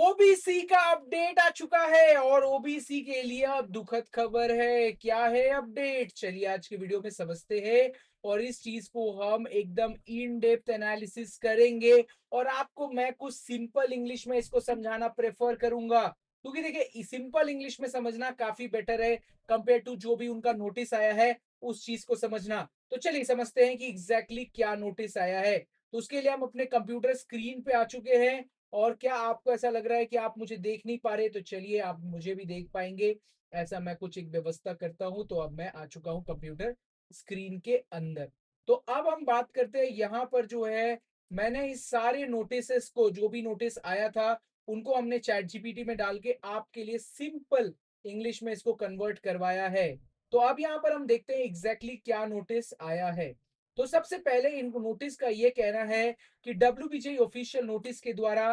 OBC का update आ चुका है और ओबीसी के लिए अब दुखद खबर है। क्या है अपडेट? चलिए आज की वीडियो में समझते हैं और इस चीज को हम एकदम इन डेप्थ एनालिसिस करेंगे और आपको मैं कुछ सिंपल इंग्लिश में इसको समझाना प्रेफर करूंगा, क्योंकि देखिए सिंपल इंग्लिश में समझना काफी बेटर है कंपेयर टू जो भी उनका नोटिस आया है उस चीज को समझना। तो चलिए समझते हैं कि एग्जैक्टली क्या नोटिस आया है। तो उसके लिए हम अपने कंप्यूटर स्क्रीन पे आ चुके हैं। और क्या आपको ऐसा लग रहा है कि आप मुझे देख नहीं पा रहे? तो चलिए आप मुझे भी देख पाएंगे। ऐसा मैं कुछ एक व्यवस्था करता हूं। तो अब मैं आ चुका हूं कंप्यूटर स्क्रीन के अंदर। तो अब हम बात करते हैं यहाँ पर जो है, मैंने इस सारे नोटिस को, जो भी नोटिस आया था उनको हमने चैट जीपीटी में डाल के आपके लिए सिंपल इंग्लिश में इसको कन्वर्ट करवाया है। तो अब यहाँ पर हम देखते हैं एग्जैक्टली क्या नोटिस आया है। तो सबसे पहले इन नोटिस का ये कहना है कि डब्ल्यूबीजे ऑफिशियल नोटिस के द्वारा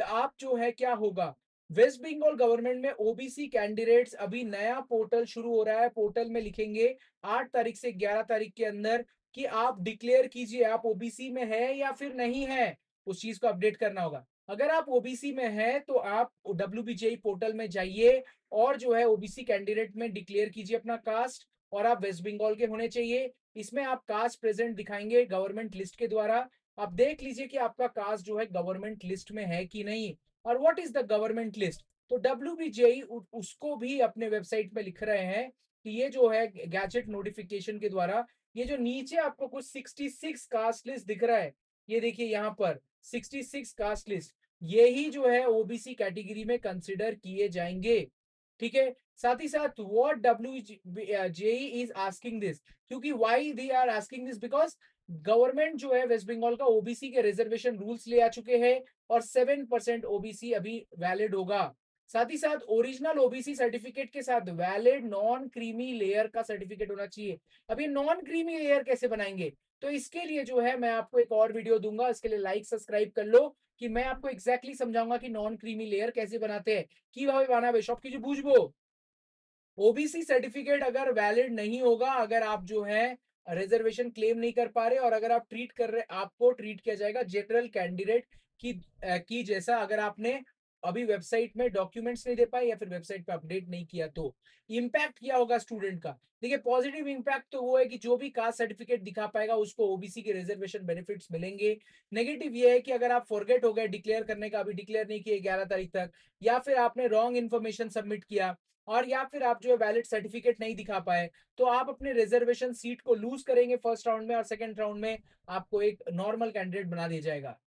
आप जो है क्या होगा, वेस्ट बंगाल गवर्नमेंट में ओबीसी कैंडिडेट्स, अभी नया पोर्टल शुरू हो रहा है। पोर्टल में लिखेंगे 8 तारीख से 11 तारीख के अंदर कि आप डिक्लेयर कीजिए आप ओबीसी में है या फिर नहीं है। उस चीज को अपडेट करना होगा। अगर आप ओबीसी में है तो आप डब्ल्यूबीजे पोर्टल में जाइए और जो है ओबीसी कैंडिडेट में डिक्लेयर कीजिए अपना कास्ट, और आप वेस्ट बंगाल के होने चाहिए। इसमें आप कास्ट प्रेजेंट दिखाएंगे गवर्नमेंट लिस्ट के द्वारा। आप देख लीजिए कि आपका कास्ट जो है गवर्नमेंट लिस्ट में है कि नहीं। और what is the government list? तो डब्ल्यूबीजेई उसको भी अपने वेबसाइट पे लिख रहे हैं कि ये जो है गैजेट नोटिफिकेशन के द्वारा, ये जो नीचे आपको कुछ 66 कास्ट लिस्ट दिख रहा है, ये देखिए यहाँ पर 66 कास्ट लिस्ट, यही जो है ओबीसी कैटेगरी में कंसिडर किए जाएंगे। ठीक है। साथ ही साथ व्हाट डब्ल्यू जेई इज आस्किंग दिस, क्योंकि why they are asking this, because government जो है वेस्ट बंगाल का ओबीसी के रिजर्वेशन रूल्स ले आ चुके हैं और 7% ओबीसी अभी वैलिड होगा। साथ ही साथ ओरिजिनल ओबीसी सर्टिफिकेट के साथ वैलिड नॉन क्रीमी लेयर का सर्टिफिकेट होना चाहिए। अभी नॉन क्रीमी लेयर कैसे बनाएंगे? तो इसके लिए जो है मैं आपको एक और वीडियो दूंगा, इसके लिए लाइक सब्सक्राइब कर लो कि मैं आपको एग्जैक्टली समझाऊंगा कि नॉन क्रीमी लेयर कैसे बनाते हैं। কিভাবে বানাবে সবকিছু বুঝবো। ओबीसी सर्टिफिकेट अगर वैलिड नहीं होगा, अगर आप जो है रिजर्वेशन क्लेम नहीं कर पा रहे और अगर आप ट्रीट कर रहे, आपको ट्रीट किया जाएगा जनरल कैंडिडेट की जैसा, अगर आपने अभी वेबसाइट में डॉक्यूमेंट्स नहीं दे पाए या फिर वेबसाइट पे अपडेट नहीं किया तो। इम्पैक्ट क्या होगा स्टूडेंट का? देखिए पॉजिटिव इम्पैक्ट तो वो है कि जो भी कास्ट सर्टिफिकेट दिखा पाएगा उसको ओबीसी के रिजर्वेशन बेनिफिट्स मिलेंगे। नेगेटिव ये है कि अगर आप फॉरगेट हो गए डिक्लेयर करने का, अभी डिक्लेयर नहीं किए 11 तारीख तक, या फिर आपने रॉन्ग इन्फॉर्मेशन सबमिट किया और या फिर आप जो है वैलिड सर्टिफिकेट नहीं दिखा पाए, तो आप अपने रिजर्वेशन सीट को लूज करेंगे फर्स्ट राउंड में, और सेकंड राउंड में आपको एक नॉर्मल कैंडिडेट बना दिया जाएगा।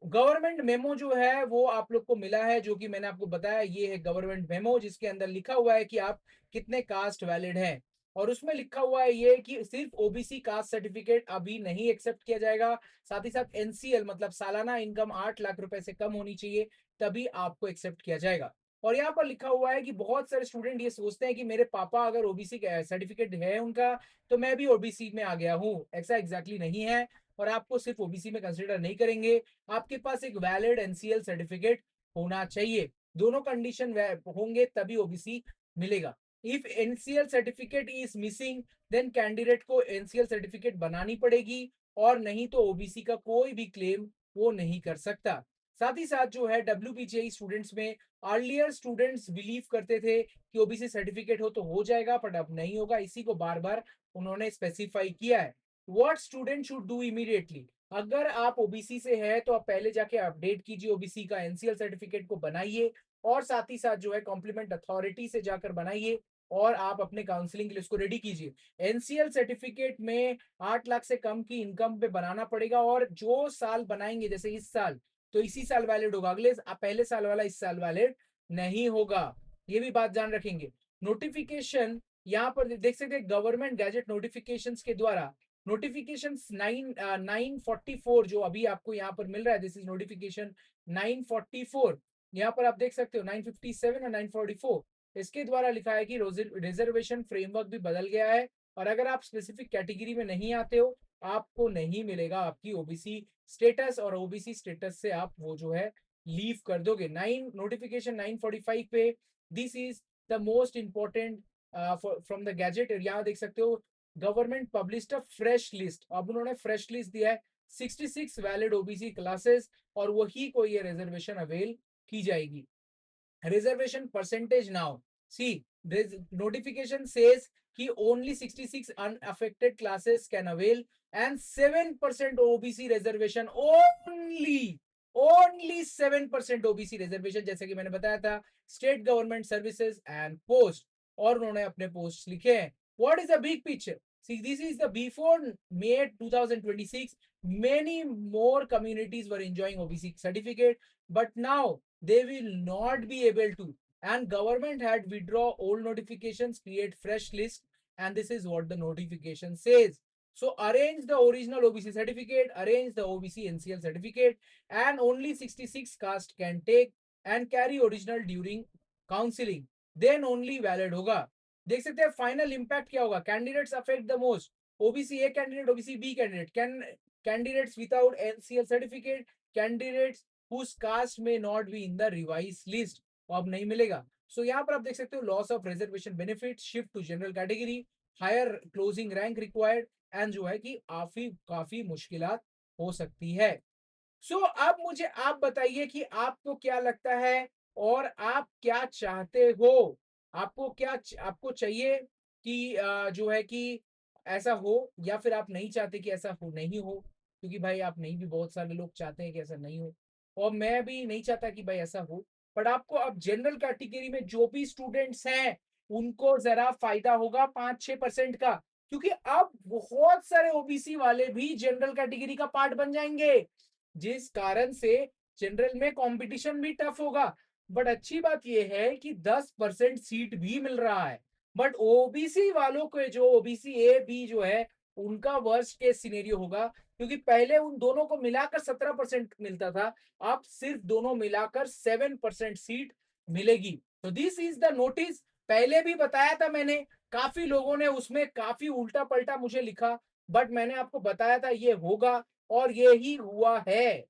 गवर्नमेंट मेमो जो है वो आप लोग को मिला है, जो कि मैंने आपको बताया, ये है गवर्नमेंट मेमो, जिसके अंदर लिखा हुआ है कि आप कितने कास्ट वैलिड हैं। और उसमें लिखा हुआ है ये कि सिर्फ ओबीसी कास्ट सर्टिफिकेट अभी नहीं एक्सेप्ट किया जाएगा। साथ ही साथ एनसीएल मतलब सालाना इनकम 8 लाख रुपए से कम होनी चाहिए, तभी आपको एक्सेप्ट किया जाएगा। और यहाँ पर लिखा हुआ है कि बहुत सारे स्टूडेंट ये सोचते हैं कि मेरे पापा अगर ओबीसी सर्टिफिकेट है उनका, तो मैं भी ओबीसी में आ गया हूँ। ऐसा एग्जैक्टली नहीं है और आपको सिर्फ ओबीसी में कंसिडर नहीं करेंगे। आपके पास एक वैलिड एनसीएल सर्टिफिकेट होना चाहिए। दोनों कंडीशन होंगे तभी ओबीसी मिलेगा। If NCL certificate is missing, then candidate को एनसीएल सर्टिफिकेट बनानी पड़ेगी, और नहीं तो ओबीसी का कोई भी क्लेम वो नहीं कर सकता। साथ ही साथ जो है डब्ल्यूबीजेई स्टूडेंट्स में, अर्लियर स्टूडेंट्स बिलीव करते थे कि ओबीसी सर्टिफिकेट हो तो हो जाएगा, बट अब नहीं होगा। इसी को बार बार उन्होंने स्पेसिफाई किया है। What student should do immediately? अगर आप ओबीसी से है तो आप पहले जाके अपडेट कीजिए ओबीसी का, एनसीएल सर्टिफिकेट को बनाइए, और साथ ही साथ जो है कॉम्प्लीमेंट अथॉरिटी से जाकर बनाइए, और आप अपने काउंसलिंग के लिए उसको रेडी कीजिए। एनसीएल सर्टिफिकेट में 8 लाख से कम की इनकम पे बनाना पड़ेगा, और जो साल बनाएंगे जैसे इस साल, तो इसी साल वैलिड होगा। अगले पहले साल वाला इस साल वैलिड नहीं होगा। ये भी बात जान रखेंगे। नोटिफिकेशन यहाँ पर देख सकते हैं, गवर्नमेंट गैजेट नोटिफिकेशन के द्वारा नोटिफिकेशन 944 जो अभी आपको यहाँ पर मिल रहा है, दिस इज नोटिफिकेशन 944। यहाँ पर आप देख सकते हो 957 और 944, इसके द्वारा लिखा है कि रिजर्वेशन फ्रेमवर्क भी बदल गया है, और अगर आप स्पेसिफिक कैटेगरी में नहीं आते हो, आपको नहीं मिलेगा आपकी ओबीसी स्टेटस, और ओबीसी स्टेटस से आप वो जो है लीव कर दोगे। नोटिफिकेशन 945 पे, this is the most important from the gadget. यहाँ देख सकते हो government published a fresh list, अब उन्होंने फ्रेश लिस्ट दिया है 66 वैलिड ओबीसी क्लासेस, और वही को ये रिजर्वेशन अवेल की जाएगी। reservation percentage now. See, this notification says कि only 66 unaffected classes can avail and 7% OBC reservation only 7% OBC reservation, जैसे कि मैंने बताया था, state government services and post, और उन्होंने अपने पोस्ट लिखे हैं. What is the big picture? See, this is the before May 2026, many more communities were enjoying OBC certificate, but now they will not be able to, and government had withdraw old notifications, create fresh list, and this is what the notification says. So arrange the original OBC certificate, arrange the OBC NCL certificate, and only 66 caste can take and carry original during counseling, then only valid होगा. देख सकते हैं final impact क्या होगा. Candidates affect the most. OBC A candidate, OBC B candidate, candidates without NCL certificate, candidates whose caste may not be in the revised list, अब नहीं मिलेगा. सो यहाँ पर आप देख सकते हो loss of reservation benefit, shift to general category, higher closing rank required, and जो है कि काफी मुश्किलात हो सकती है. सो अब मुझे आप बताइए कि आपको क्या लगता है और आप क्या चाहते हो. आपको चाहिए कि जो है कि ऐसा हो, या फिर आप नहीं चाहते कि ऐसा हो नहीं हो, क्योंकि भाई आप नहीं भी, बहुत सारे लोग चाहते हैं कि ऐसा नहीं हो, और मैं भी नहीं चाहता कि भाई ऐसा हो. बट आपको अब जनरल कैटेगरी में जो भी स्टूडेंट्स हैं उनको जरा फायदा होगा 5-6% का, क्योंकि अब बहुत सारे ओबीसी वाले भी जनरल कैटेगरी का पार्ट बन जाएंगे, जिस कारण से जनरल में कंपटीशन भी टफ होगा. बट अच्छी बात यह है कि 10% सीट भी मिल रहा है. बट ओबीसी वालों के, जो ओबीसी ए बी जो है, उनका वर्स्ट केस सिनेरियो होगा, क्योंकि पहले उन दोनों को मिलाकर 17% मिलता था, अब सिर्फ दोनों मिलाकर 7% सीट मिलेगी. तो दिस इज द नोटिस. पहले भी बताया था मैंने, काफी लोगों ने उसमें काफी उल्टा पलटा मुझे लिखा, बट मैंने आपको बताया था ये होगा, और ये ही हुआ है.